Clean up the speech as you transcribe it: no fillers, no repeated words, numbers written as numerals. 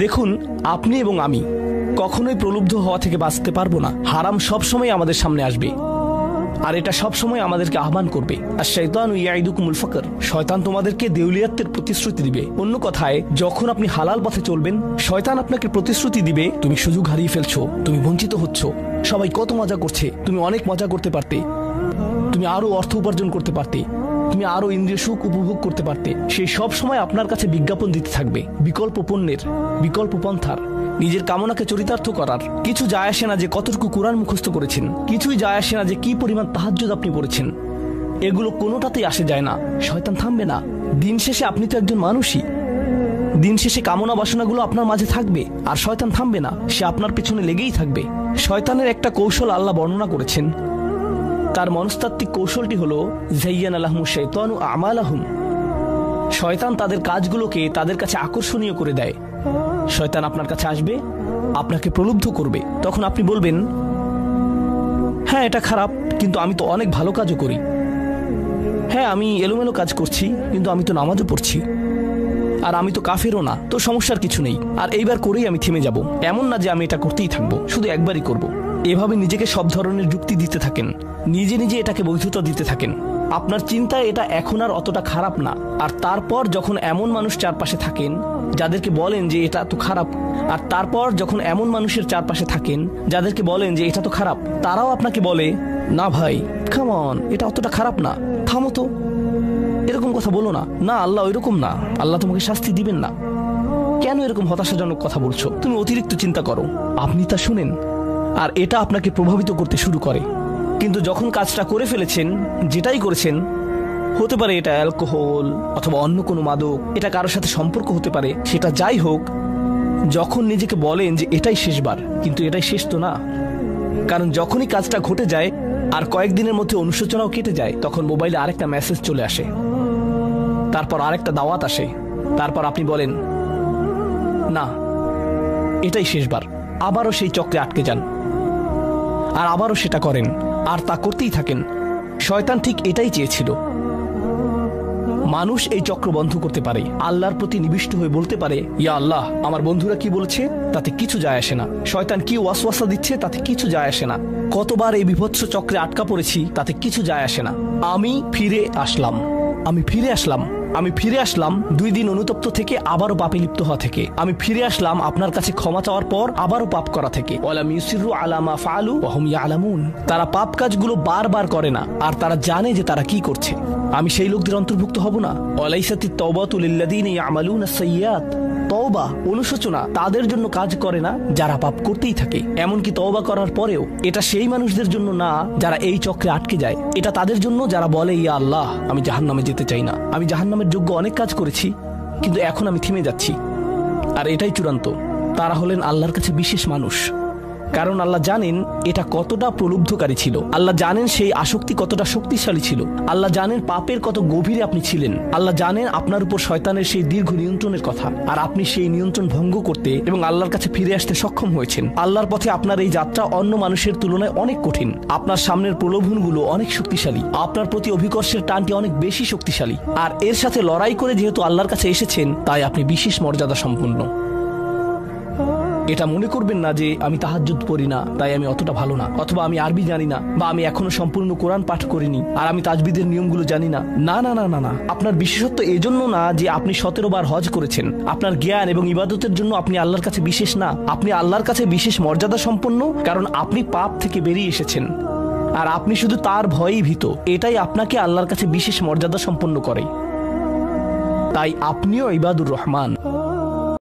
দেখুন, আপনি এবং আমি কখনোই প্রলুব্ধ হওয়া থেকে বাঁচতে পারবো না। হারাম সবসময় আমাদের সামনে আসবে, আর এটা সবসময় আমাদেরকে আহ্বান করবে। আর শাইতানু ইয়াইদুকুমুল ফাকর, শয়তান তোমাদেরকে দেউলিয়াতের প্রতিশ্রুতি দিবে। অন্য কথায়, যখন আপনি হালাল পথে চলবেন, শয়তান আপনাকে প্রতিশ্রুতি দিবে তুমি সুযোগ হারিয়ে ফেলছো, তুমি বঞ্চিত হচ্ছ, সবাই কত মজা করছে, তুমি অনেক মজা করতে পারতে, তুমি আরো অর্থ উপার্জন করতে পারতে, তুমি আরো ইন্দ্রিয় সুখ উপভোগ করতে পারতে। সেই সব সময় আপনার কাছে বিজ্ঞাপন দিতে থাকবে বিকল্প পণ্যের, বিকল্প পন্থার, নিজের কামনাকে চরিতার্থ করার। কিছু যায় আসে না যে কতটুকু কোরআন মুখস্থ করেছেন, কিছুই যায় আসে না যে কি পরিমাণ তাহাজ্জুদ আপনি পড়েছেন, এগুলো কোনোটাতেই আসে যায় না। শয়তান থামবে না। দিন শেষে আপনি তো একজন মানুষই, দিন শেষে কামনা বাসনাগুলো আপনার মাঝে থাকবে, আর শয়তান থামবে না, সে আপনার পেছনে লেগেই থাকবে। শয়তানের একটা কৌশল আল্লাহ বর্ণনা করেছেন। তার মনস্তাত্ত্বিক কৌশলটি হলো যায়্যানা লাহুমুশ শাইতানু আমালাহুম। শয়তান তাদের কাজগুলোকে তাদের কাছে আকর্ষণীয় করে দেয়। শয়তান আপনার কাছে আসবে, আপনাকে প্রলুব্ধ করবে। তখন আপনি বলবেন, হ্যাঁ এটা খারাপ, কিন্তু আমি তো অনেক ভালো কাজও করি। হ্যাঁ আমি এলোমেলো কাজ করছি, কিন্তু আমি তো নামাজও পড়ছি, আর আমি তো কাফেরও না, তো সমস্যার কিছু নেই। আর এইবার করেই আমি থেমে যাব, এমন না যে আমি এটা করতেই থাকবো, শুধু একবারই করব। এভাবে নিজেকে সব ধরনের যুক্তি দিতে থাকেন, নিজে নিজে এটাকে বৈধতা দিতে থাকেন। আপনার চিন্তায় এটা এখন আর অতটা খারাপ না। আর তারপর যখন এমন মানুষ চারপাশে থাকেন যাদেরকে বলেন যে এটা তো খারাপ, আর তারপর যখন এমন মানুষের চারপাশে থাকেন যাদেরকে বলেন যে এটা তো খারাপ, তারাও আপনাকে বলে, না ভাই কাম অন, এটা অতটা খারাপ না, থামো তো, এরকম কথা বলো না, না আল্লাহ ওইরকম না, আল্লাহ তোমাকে শাস্তি দিবেন না, কেন এরকম হতাশাজনক কথা বলছো, তুমি অতিরিক্ত চিন্তা করো। আপনি তা শুনেন, আর এটা আপনাকে প্রভাবিত করতে শুরু করে। কিন্তু যখন কাজটা করে ফেলেছেন, যেটাই করেছেন, হতে পারে এটা অ্যালকোহল অথবা অন্য কোনো মাদক, এটা কারোর সাথে সম্পর্ক হতে পারে, সেটা যাই হোক, যখন নিজেকে বলেন যে এটাই শেষবার, কিন্তু এটাই শেষ তো না। কারণ যখনই কাজটা ঘটে যায় আর কয়েকদিনের মধ্যে অনুশোচনাও কেটে যায়, তখন মোবাইলে আরেকটা মেসেজ চলে আসে, তারপর আরেকটা দাওয়াত আসে, তারপর আপনি বলেন না এটাই শেষবার, আবারও সেই চক্রে আটকে যান, আর আবারও সেটা করেন, আর তা করতেই থাকেন। শয়তান ঠিক এটাই চেয়েছিল। মানুষ এই চক্র বন্ধ করতে পারে, আল্লাহর প্রতি নিবিষ্ট হয়ে বলতে পারে, ইয়া আল্লাহ, আমার বন্ধুরা কি বলছে তাতে কিছু যায় আসে না, শয়তান কি ওয়াসওয়াসা দিচ্ছে তাতে কিছু যায় আসে না, কতবার এই বিভৎস চক্রে আটকা পড়েছি তাতে কিছু যায় আসে না। আমি ফিরে আসলাম, আমি ফিরে আসলাম, আমি ফিরে আসলাম 2 দিন অনুতপ্ত থেকে আবারও পাপে লিপ্ত হওয়া থেকে। আমি ফিরে আসলাম আপনার কাছে ক্ষমা চাওয়ার পর আবারও পাপ করা থেকে। ওয়ালাম ইউসিরু আলা মা ফাআলু ওয়া হুম ইয়ালামুন। তারা পাপ কাজগুলো বারবার করে না, আর তারা জানে যে তারা কি করছে। আমি সেই লোকদের অন্তর্ভুক্ত হব না। ওয়ালাইসাতিত তাওবাতু লিল্লাযিনা ইয়ামালুনা সাইয়্যাত। তওবা, অনুশোচনা তাদের জন্য কাজ করে না যারা পাপ করতেই থাকে। এমনকি তওবা করার পরেও এটা সেই মানুষদের জন্য না যারা এই চক্রে আটকে যায়, এটা তাদের জন্য যারা বলে, ইয়া আল্লাহ, আমি জাহান্নামে যেতে চাই না, আমি জাহান্নামের যোগ্য অনেক কাজ করেছি, কিন্তু এখন আমি থেমে যাচ্ছি। আর এটাই চূড়ান্ত। তারা হলেন আল্লাহর কাছে বিশেষ মানুষ, কারণ আল্লাহ জানেন এটা কতটা প্রলুব্ধকারী ছিল, আল্লাহ জানেন সেই আসক্তি কতটা শক্তিশালী ছিল, আল্লাহ জানেন পাপের কত গভীরে আপনি ছিলেন, আল্লাহ জানেন আপনার উপর শয়তানের সেই দীর্ঘ নিয়ন্ত্রণের কথা, আর আপনি সেই নিয়ন্ত্রণ ভঙ্গ করতে এবং আল্লাহর কাছে ফিরে আসতে সক্ষম হয়েছেন। আল্লাহর পথে আপনার এই যাত্রা অন্য মানুষের তুলনায় অনেক কঠিন। আপনার সামনের প্রলোভনগুলো অনেক শক্তিশালী, আপনার প্রতি অভিকর্ষের টানটি অনেক বেশি শক্তিশালী, আর এর সাথে লড়াই করে যেহেতু আল্লাহর কাছে এসেছেন, তাই আপনি বিশেষ মর্যাদা সম্পন্ন। এটা মনে করবেন না যে আমি তাহাজ্জুদ পড়ি না তাই আমি অতটা ভালো না, অথবা আমি আরবি জানি না, বা আমি এখনো সম্পূর্ণ কোরআন পাঠ করিনি, আর আমি তাজবিদের নিয়মগুলো জানি না। না না না না না, আপনার বিশেষত্ব এজন্য না যে আপনি 17 বার হজ করেছেন। আপনার জ্ঞান এবং ইবাদতের জন্য আপনি আল্লাহর কাছে বিশেষ না, আপনি আল্লাহর কাছে বিশেষ মর্যাদা সম্পন্ন, কারণ আপনি পাপ থেকে বেরিয়ে এসেছেন, আর আপনি শুধু তার ভয়েই ভীত। এটাই আপনাকে আল্লাহর কাছে বিশেষ মর্যাদা সম্পন্ন করে। তাই আপনিও ইবাদুর রহমান।